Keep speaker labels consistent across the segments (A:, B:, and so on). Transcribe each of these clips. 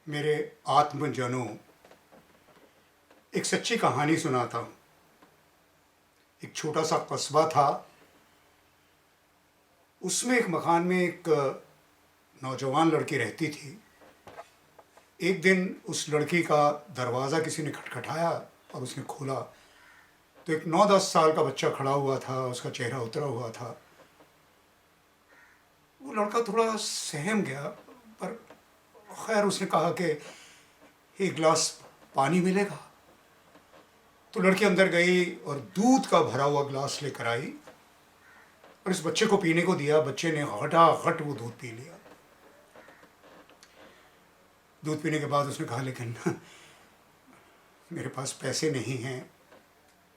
A: मेरे आत्मजनों, एक सच्ची कहानी सुनाता हूँ। एक छोटा सा कस्बा था। उसमें एक मकान में एक नौजवान लड़की रहती थी। एक दिन उस लड़की का दरवाज़ा किसी ने खटखटाया और उसने खोला तो एक 9-10 साल का बच्चा खड़ा हुआ था। उसका चेहरा उतरा हुआ था। वो लड़का थोड़ा सहम गया, पर खैर उसने कहा कि एक गिलास पानी मिलेगा। तो लड़की अंदर गई और दूध का भरा हुआ गिलास लेकर आई और इस बच्चे को पीने को दिया। बच्चे ने घटाघट वो दूध पी लिया। दूध पीने के बाद उसने कहा, लेकिन मेरे पास पैसे नहीं हैं।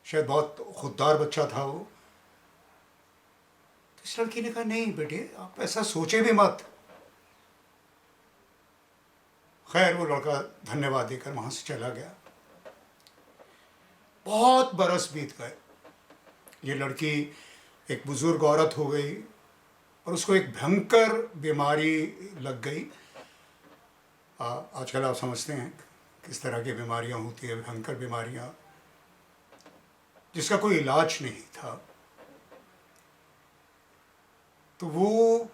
A: शायद बहुत खुददार बच्चा था वो। तो इस लड़की ने कहा, नहीं बेटे, आप ऐसा सोचे भी मत। खैर वो लड़का धन्यवाद देकर वहां से चला गया। बहुत बरस बीत गए। ये लड़की एक बुजुर्ग औरत हो गई और उसको एक भयंकर बीमारी लग गई। आजकल आप समझते हैं किस तरह की बीमारियां होती है, भयंकर बीमारियां जिसका कोई इलाज नहीं था। तो वो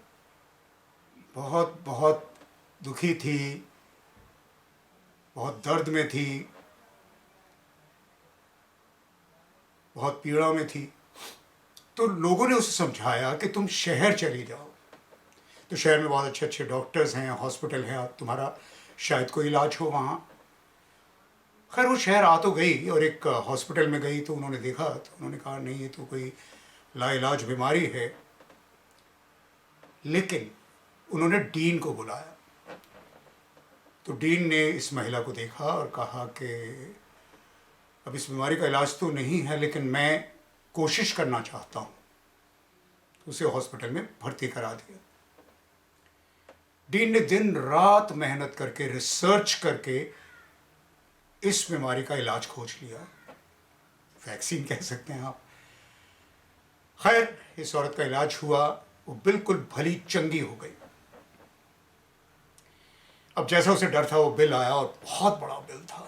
A: बहुत बहुत दुखी थी, बहुत दर्द में थी, बहुत पीड़ा में थी। तो लोगों ने उसे समझाया कि तुम शहर चली जाओ। तो शहर में बहुत अच्छे अच्छे डॉक्टर्स हैं, हॉस्पिटल हैं, तुम्हारा शायद कोई इलाज हो वहाँ। खैर वो शहर आ तो गई और एक हॉस्पिटल में गई तो उन्होंने देखा तो उन्होंने कहा, नहीं ये तो कोई लाइलाज बीमारी है। लेकिन उन्होंने डीन को बुलाया। तो डीन ने इस महिला को देखा और कहा कि अब इस बीमारी का इलाज तो नहीं है, लेकिन मैं कोशिश करना चाहता हूँ। तो उसे हॉस्पिटल में भर्ती करा दिया। डीन ने दिन रात मेहनत करके, रिसर्च करके इस बीमारी का इलाज खोज लिया। वैक्सीन कह सकते हैं आप। खैर इस औरत का इलाज हुआ, वो बिल्कुल भली चंगी हो गई। अब जैसा उसे डर था वो बिल आया और बहुत बड़ा बिल था।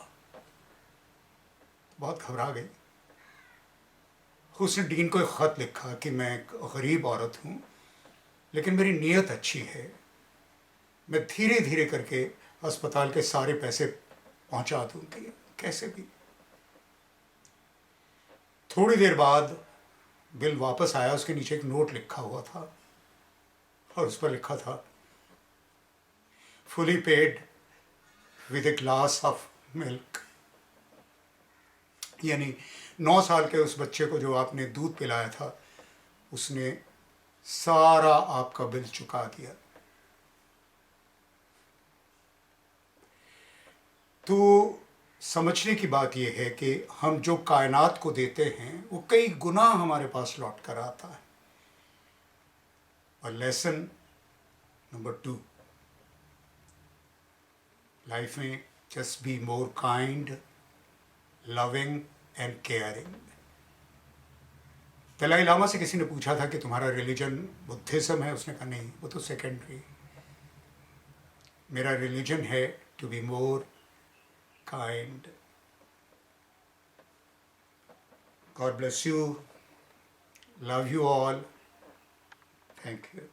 A: बहुत घबरा गई। उसने डीन को एक खत लिखा कि मैं एक गरीब औरत हूँ, लेकिन मेरी नीयत अच्छी है। मैं धीरे धीरे करके अस्पताल के सारे पैसे पहुंचा दूंगी, कैसे भी। थोड़ी देर बाद बिल वापस आया। उसके नीचे एक नोट लिखा हुआ था और उस पर लिखा था, fully paid with a glass of milk. यानी 9 साल के उस बच्चे को जो आपने दूध पिलाया था, उसने सारा आपका बिल चुका दिया। तो समझने की बात यह है कि हम जो कायनात को देते हैं वो कई गुना हमारे पास लौट कर आता है। और लेसन नंबर 2, लाइफ में just be more kind, loving and caring. Dalai Lama से किसी ने पूछा था कि तुम्हारा रिलीजन बुद्धिज्म है। उसने कहा, नहीं, वो तो सेकेंडरी। मेरा रिलीजन है to be more kind. God bless you. Love you all. Thank you.